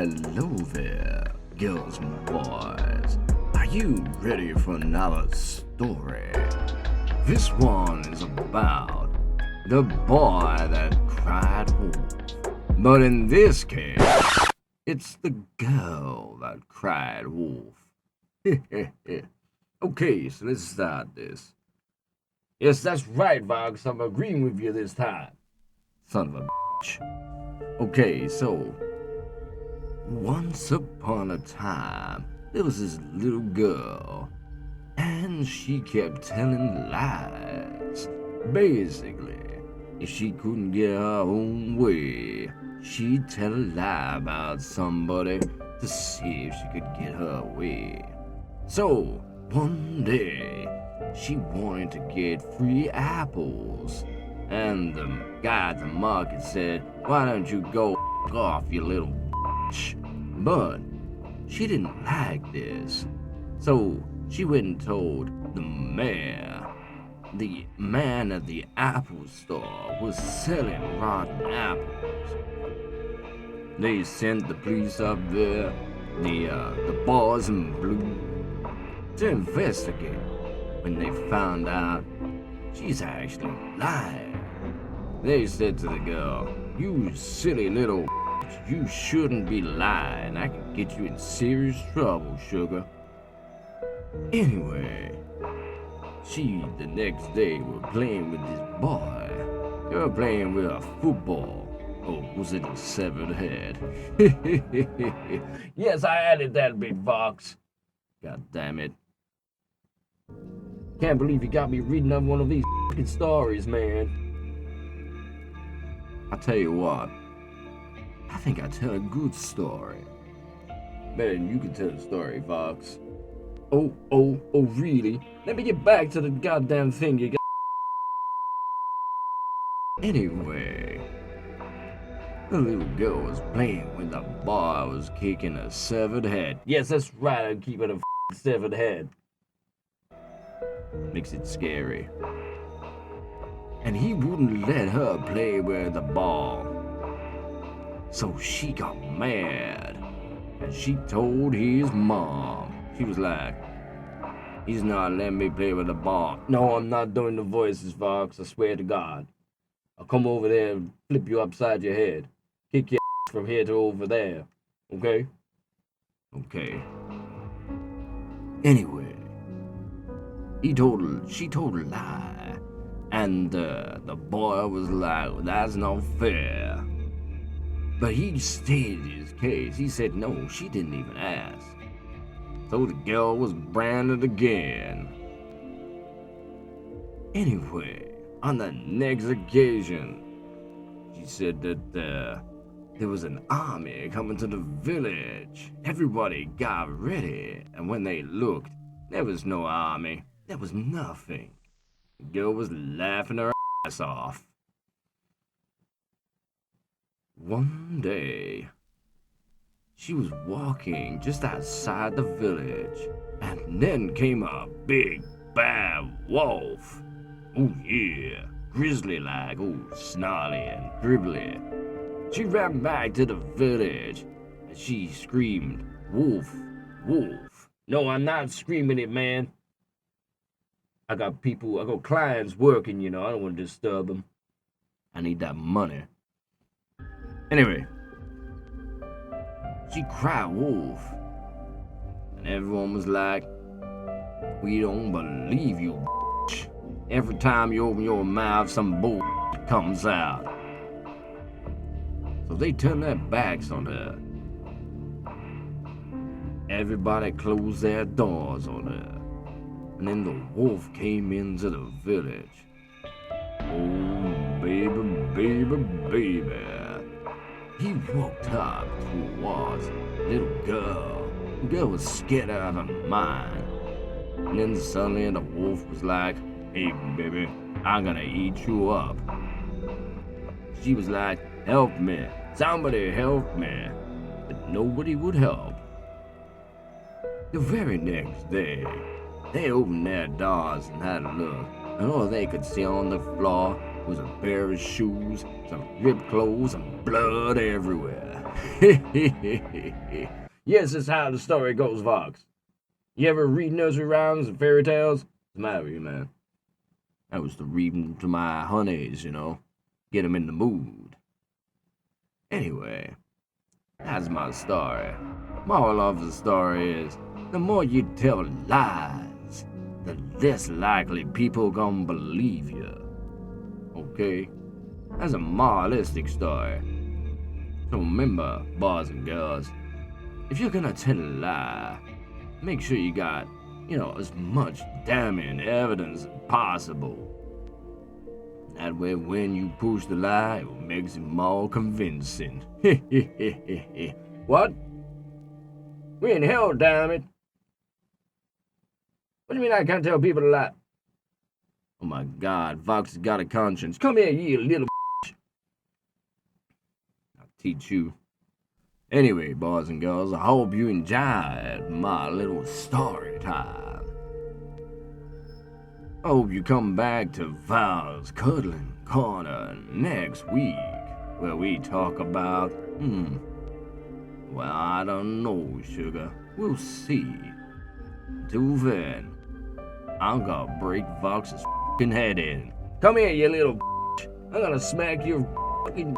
Hello there, girls and boys. Are you ready for another story? This one is about the boy that cried wolf. But in this case, it's the girl that cried wolf. Okay, so let's start this. Yes, that's right, Vox. I'm agreeing with you this time. Son of a bitch. Okay, so once upon a time, there was this little girl, and she kept telling lies. Basically, if she couldn't get her own way, she'd tell a lie about somebody to see if she could get her way. So, one day, she wanted to get free apples, and the guy at the market said, "Why don't you go off, you little bitch?" But she didn't like this, so she went and told the mayor. The man at the apple store was selling rotten apples. They sent the police up there, the boys in blue, to investigate. When they found out she's actually lying, they said to the girl, "You silly little bitch, you shouldn't be lying. I can get you in serious trouble, sugar." Anyway, the next day were playing with this boy. They were playing with a football. Oh, was it a severed head? Yes, I added that bit, Vox. God damn it. Can't believe you got me reading up one of these fucking stories, man. I tell you what, I think I tell a good story. Man, you can tell a story, Vox. Oh, really? Let me get back to the goddamn thing you got. Anyway, the little girl was playing when the boy was kicking a severed head. Yes, that's right, I'm keeping a severed head. Makes it scary. And he wouldn't let her play with the ball. So she got mad, and she told his mom. She was like, "He's not letting me play with the ball." No, I'm not doing the voices, Fox. I swear to God. I'll come over there and flip you upside your head. Kick your ass from here to over there. Okay? Okay. Anyway, she told a lie. And the boy was like, "That's not fair." But he stated his case. He said no, she didn't even ask. So the girl was branded again. Anyway, on the next occasion, she said that there was an army coming to the village. Everybody got ready, and when they looked, there was no army. There was nothing. The girl was laughing her ass off. One day, she was walking just outside the village, and then came a big bad wolf. Oh yeah, grizzly-like, snarly and dribbly. She ran back to the village, and she screamed, "Wolf, wolf." No, I'm not screaming it, man. I got clients working, I don't want to disturb them. I need that money. Anyway, she cried wolf, and everyone was like, "We don't believe you, bitch. Every time you open your mouth, some bull comes out." So they turned their backs on her. Everybody closed their doors on her. And then the wolf came into the village. Oh, baby, baby, baby. He walked up towards the little girl. The girl was scared out of her mind. And then suddenly the wolf was like, "Hey, baby, I'm gonna eat you up." She was like, "Help me, somebody help me." But nobody would help. The very next day, they opened their doors and had a look, and all they could see on the floor was a pair of shoes, some ripped clothes, and blood everywhere. Yes, that's how the story goes, Vox. You ever read nursery rhymes and fairy tales? What's the matter with you, man? I was to read them to my honeys, you know. Get them in the mood. Anyway, that's my story. Moral of the story is, the more you tell lies, the less likely people gonna believe you. Okay? That's a moralistic story. So remember, boys and girls, if you're gonna tell a lie, make sure you got, as much damning evidence as possible. That way, when you push the lie, it makes it more convincing. What? We in hell, damn it. What do you mean I can't tell people to lie? Oh my God, Vox has got a conscience. Come here, you little I'll teach you. Anyway, boys and girls, I hope you enjoyed my little story time. I hope you come back to Val's Cuddling Corner next week, where we talk about, well, I don't know, sugar. We'll see. Till then, I'm gonna break Vox's fucking head in. Come here, you little I'm gonna smack your fucking